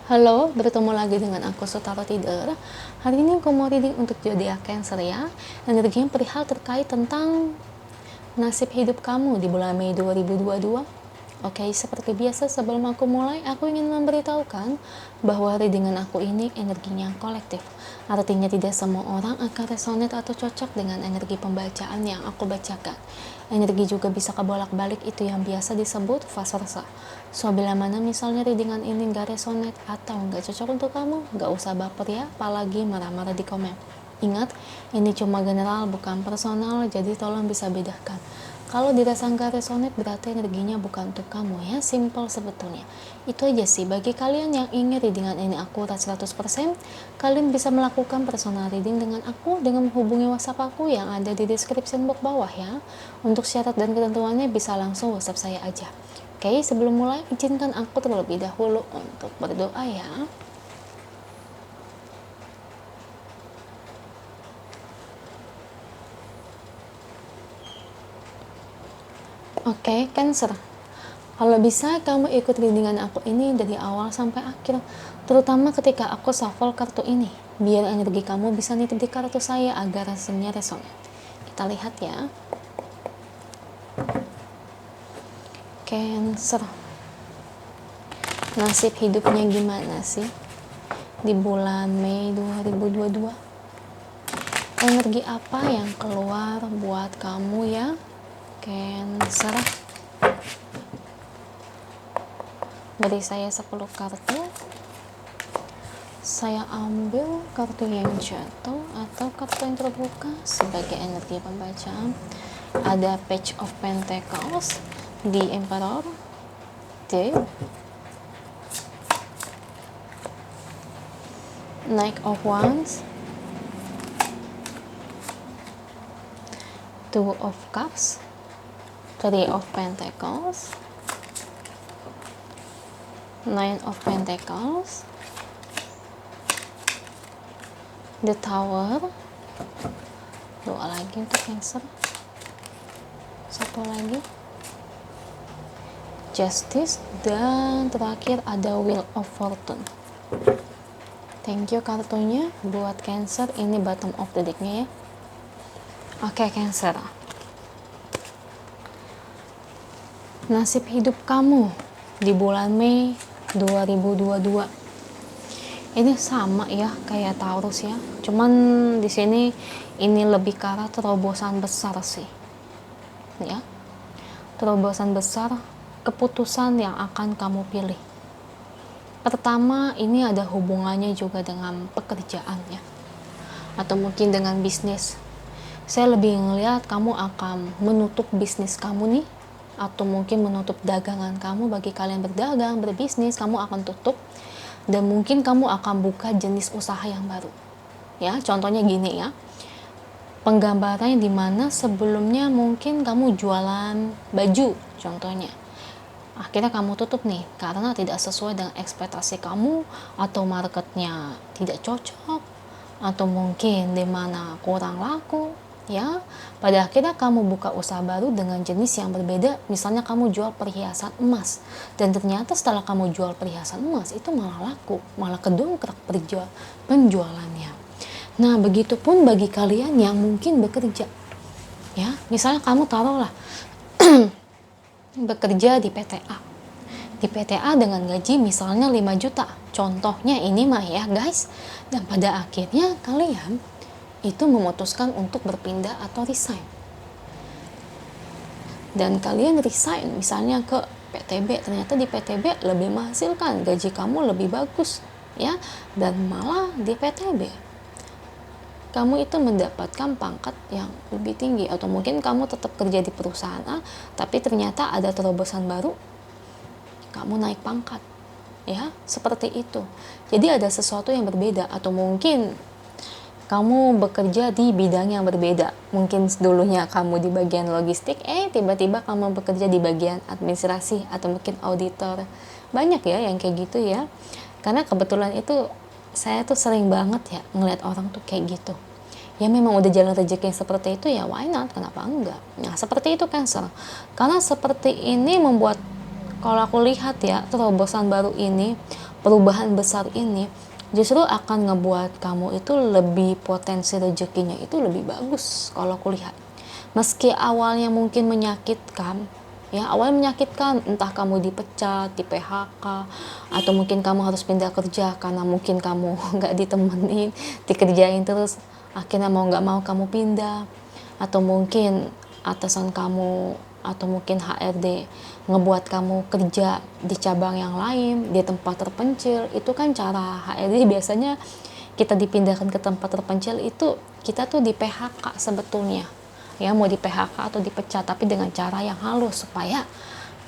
Halo, bertemu lagi dengan aku Sutaro Tider. Hari ini aku mau reading untuk zodiak Cancer ya. Energinya perihal terkait tentang nasib hidup kamu di bulan Mei 2022. Oke, seperti biasa sebelum aku mulai, aku ingin memberitahukan bahwa readingan aku ini energinya kolektif. Artinya tidak semua orang akan resonate atau cocok dengan energi pembacaan yang aku bacakan. Energi juga bisa kebolak-balik, itu yang biasa disebut vice versa. So, bila mana misalnya readingan ini gak resonate atau gak cocok untuk kamu, gak usah baper ya, apalagi marah-marah di komen. Ingat, ini cuma general bukan personal, jadi tolong bisa bedakan. Kalau dirasa nggak resonate berarti energinya bukan untuk kamu ya, simple sebetulnya. Itu aja sih, bagi kalian yang ingin readingan ini akurat 100%, kalian bisa melakukan personal reading dengan aku dengan menghubungi WhatsApp aku yang ada di description box bawah ya. Untuk syarat dan ketentuannya bisa langsung WhatsApp saya aja. Oke, sebelum mulai izinkan aku terlebih dahulu untuk berdoa ya. Oke, Cancer. Kalau bisa kamu ikut readingan aku ini dari awal sampai akhir, terutama ketika aku shuffle kartu ini, biar energi kamu bisa nitip di kartu saya agar rasanya resonate. Kita lihat ya. Cancer. Nasib hidupnya gimana sih di bulan Mei 2022? Energi apa yang keluar buat kamu ya, Cancer? Beri saya 10 kartu. Saya ambil kartu yang jatuh atau kartu yang terbuka sebagai energi pembacaan. Ada Page of Pentacles, The Emperor, The Knight of Wands, Two of Cups, Three of Pentacles, Nine of Pentacles, The Tower. Doa lagi untuk Cancer. Satu lagi, Justice, dan terakhir ada Wheel of Fortune. Thank you kartunya buat Cancer. Ini bottom of the decknya ya. Oke, Cancer. Nasib hidup kamu di bulan Mei 2022. Ini sama ya kayak Taurus ya. Cuman di sini ini lebih ke arah terobosan besar sih. Ya. Terobosan besar, keputusan yang akan kamu pilih. Pertama, ini ada hubungannya juga dengan pekerjaan ya. Atau mungkin dengan bisnis. Saya lebih ngelihat kamu akan menutup bisnis kamu nih, atau mungkin menutup dagangan kamu. Bagi kalian berdagang, berbisnis, kamu akan tutup. Dan mungkin kamu akan buka jenis usaha yang baru. Ya, contohnya gini ya. Penggambarannya dimana sebelumnya mungkin kamu jualan baju, contohnya. Akhirnya kamu tutup nih karena tidak sesuai dengan ekspektasi kamu, atau marketnya tidak cocok, atau mungkin dimana kurang laku ya. Pada akhirnya kamu buka usaha baru dengan jenis yang berbeda. Misalnya kamu jual perhiasan emas, dan ternyata setelah kamu jual perhiasan emas itu malah laku, malah kedongkrak penjualannya. Nah, begitupun bagi kalian yang mungkin bekerja ya. Misalnya kamu taruhlah bekerja di PTA. Di PTA dengan gaji misalnya 5 juta. Contohnya ini mah ya guys. Dan pada akhirnya kalian itu memutuskan untuk berpindah atau resign. Dan kalian resign misalnya ke PTB. Ternyata di PTB lebih menghasilkan, gaji kamu lebih bagus ya. Dan malah di PTB kamu itu mendapatkan pangkat yang lebih tinggi. Atau mungkin kamu tetap kerja di perusahaan A, tapi ternyata ada terobosan baru, kamu naik pangkat ya, seperti itu. Jadi ada sesuatu yang berbeda. Atau mungkin kamu bekerja di bidang yang berbeda. Mungkin dulunya kamu di bagian logistik, tiba-tiba kamu bekerja di bagian administrasi atau mungkin auditor. Banyak ya yang kayak gitu ya. Karena kebetulan itu saya tuh sering banget ya ngeliat orang tuh kayak gitu. Ya memang udah jalan rezeki seperti itu ya, why not, kenapa enggak. Nah seperti itu Cancer. Karena seperti ini membuat, kalau aku lihat ya, terobosan baru ini perubahan besar ini justru akan ngebuat kamu itu lebih potensi rezekinya itu lebih bagus kalau aku lihat. Meski awalnya mungkin menyakitkan, ya awalnya menyakitkan, entah kamu dipecat, di PHK, atau mungkin kamu harus pindah kerja karena mungkin kamu nggak ditemenin, dikerjain terus, akhirnya mau nggak mau kamu pindah, atau mungkin atasan kamu atau mungkin HRD ngebuat kamu kerja di cabang yang lain, di tempat terpencil. Itu kan cara HRD biasanya kita dipindahkan ke tempat terpencil itu kita tuh di PHK sebetulnya, ya mau di PHK atau dipecat, tapi dengan cara yang halus supaya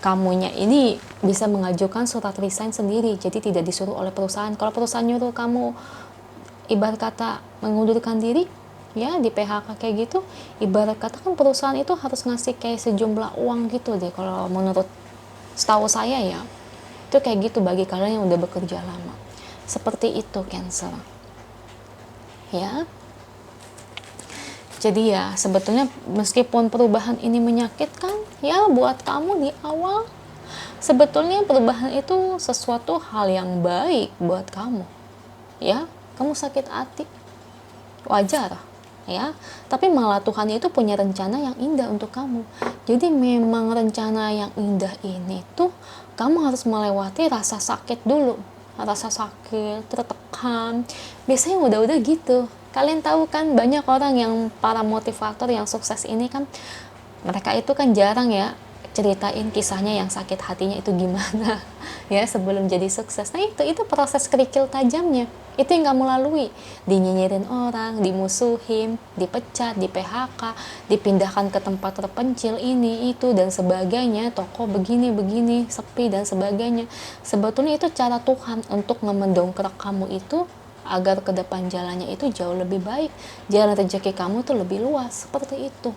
kamunya ini bisa mengajukan surat resign sendiri, jadi tidak disuruh oleh perusahaan. Kalau perusahaan nyuruh kamu ibarat kata mengundurkan diri, ya di PHK kayak gitu, ibarat kata kan perusahaan itu harus ngasih kayak sejumlah uang gitu deh kalau menurut setahu saya ya. Itu kayak gitu bagi kalian yang udah bekerja lama. Seperti itu Cancer. Ya. Jadi ya sebetulnya meskipun perubahan ini menyakitkan ya buat kamu di awal, sebetulnya perubahan itu sesuatu hal yang baik buat kamu. Ya, kamu sakit hati, wajar ya, tapi malah Tuhan itu punya rencana yang indah untuk kamu. Jadi memang rencana yang indah ini tuh kamu harus melewati rasa sakit dulu, rasa sakit, tertekan, biasanya udah gitu. Kalian tahu kan banyak orang yang para motivator yang sukses ini kan, mereka itu kan jarang ya ceritain kisahnya yang sakit hatinya itu gimana ya sebelum jadi sukses. Nah itu proses kerikil tajamnya, itu yang kamu lalui, dinyinyirin orang, dimusuhin, dipecat, di PHK, dipindahkan ke tempat terpencil ini itu dan sebagainya, toko begini sepi dan sebagainya. Sebetulnya itu cara Tuhan untuk mendongkrak kamu itu agar ke depan jalannya itu jauh lebih baik, jalan rezeki kamu tuh lebih luas, seperti itu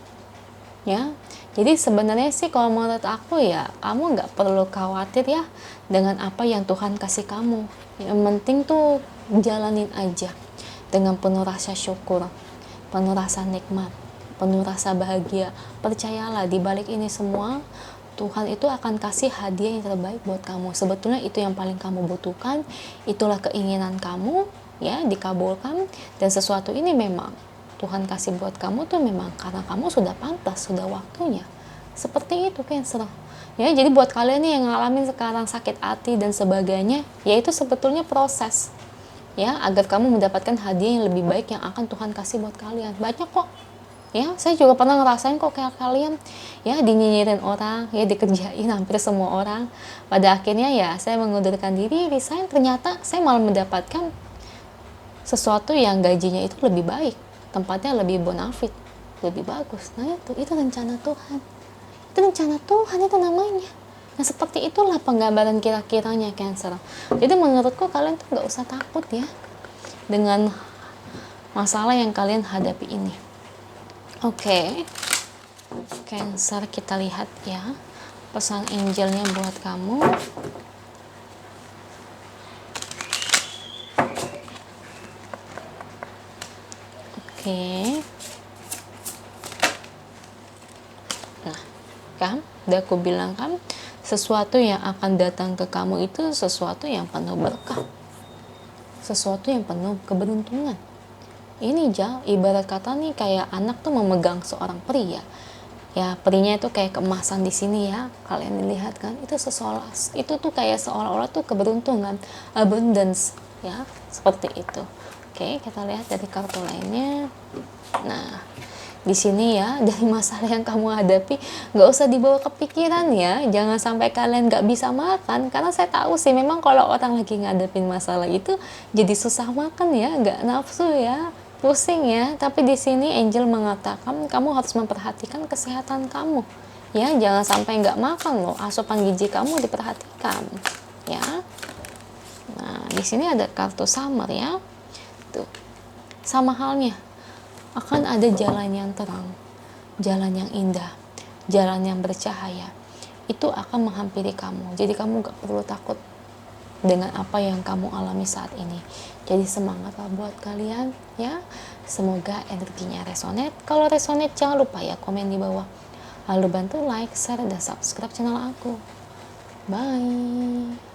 ya. Jadi sebenarnya sih kalau menurut aku ya kamu nggak perlu khawatir ya dengan apa yang Tuhan kasih kamu. Yang penting tuh jalanin aja dengan penuh rasa syukur, penuh rasa nikmat, penuh rasa bahagia. Percayalah di balik ini semua Tuhan itu akan kasih hadiah yang terbaik buat kamu. Sebetulnya itu yang paling kamu butuhkan, itulah keinginan kamu ya dikabulkan, dan sesuatu ini memang Tuhan kasih buat kamu tuh memang karena kamu sudah pantas, sudah waktunya. Seperti itu Cancer. Ya, jadi buat kalian nih yang ngalamin sekarang sakit hati dan sebagainya, yaitu sebetulnya proses. Ya, agar kamu mendapatkan hadiah yang lebih baik yang akan Tuhan kasih buat kalian. Banyak kok. Ya, saya juga pernah ngerasain kok kayak kalian. Ya, dinyinyirin orang, ya dikerjain hampir semua orang. Pada akhirnya ya saya mengundurkan diri, resign, ternyata saya malah mendapatkan sesuatu yang gajinya itu lebih baik, tempatnya lebih bonafit, lebih bagus. Nah itu rencana Tuhan, itu rencana Tuhan itu namanya. Nah seperti itulah penggambaran kira-kiranya Cancer. Jadi menurutku kalian tuh nggak usah takut ya dengan masalah yang kalian hadapi ini. Oke. Cancer, kita lihat ya pesan angelnya buat kamu. Oke. Nah, kan udah aku bilang kan, sesuatu yang akan datang ke kamu itu sesuatu yang penuh berkah, sesuatu yang penuh keberuntungan. Ini ibarat kata nih kayak anak tuh memegang seorang pria. Ya, perinya itu kayak keemasan di sini ya. Kalian lihat kan, itu itu tuh kayak seolah-olah tuh keberuntungan, abundance ya, seperti itu. Oke, kita lihat dari kartu lainnya. Nah, di sini ya, dari masalah yang kamu hadapi, nggak usah dibawa kepikiran ya. Jangan sampai kalian nggak bisa makan, karena saya tahu sih memang kalau orang lagi ngadepin masalah itu jadi susah makan ya, nggak nafsu ya, pusing ya. Tapi di sini Angel mengatakan kamu harus memperhatikan kesehatan kamu ya, jangan sampai nggak makan loh, asupan gizi kamu diperhatikan ya. Nah, di sini ada kartu Summer ya. Tuh, sama halnya akan ada jalan yang terang, jalan yang indah, jalan yang bercahaya. Itu akan menghampiri kamu. Jadi kamu gak perlu takut dengan apa yang kamu alami saat ini. Jadi semangatlah buat kalian ya. Semoga energinya resonate. Kalau resonate jangan lupa ya komen di bawah. Lalu bantu like, share, dan subscribe channel aku. Bye.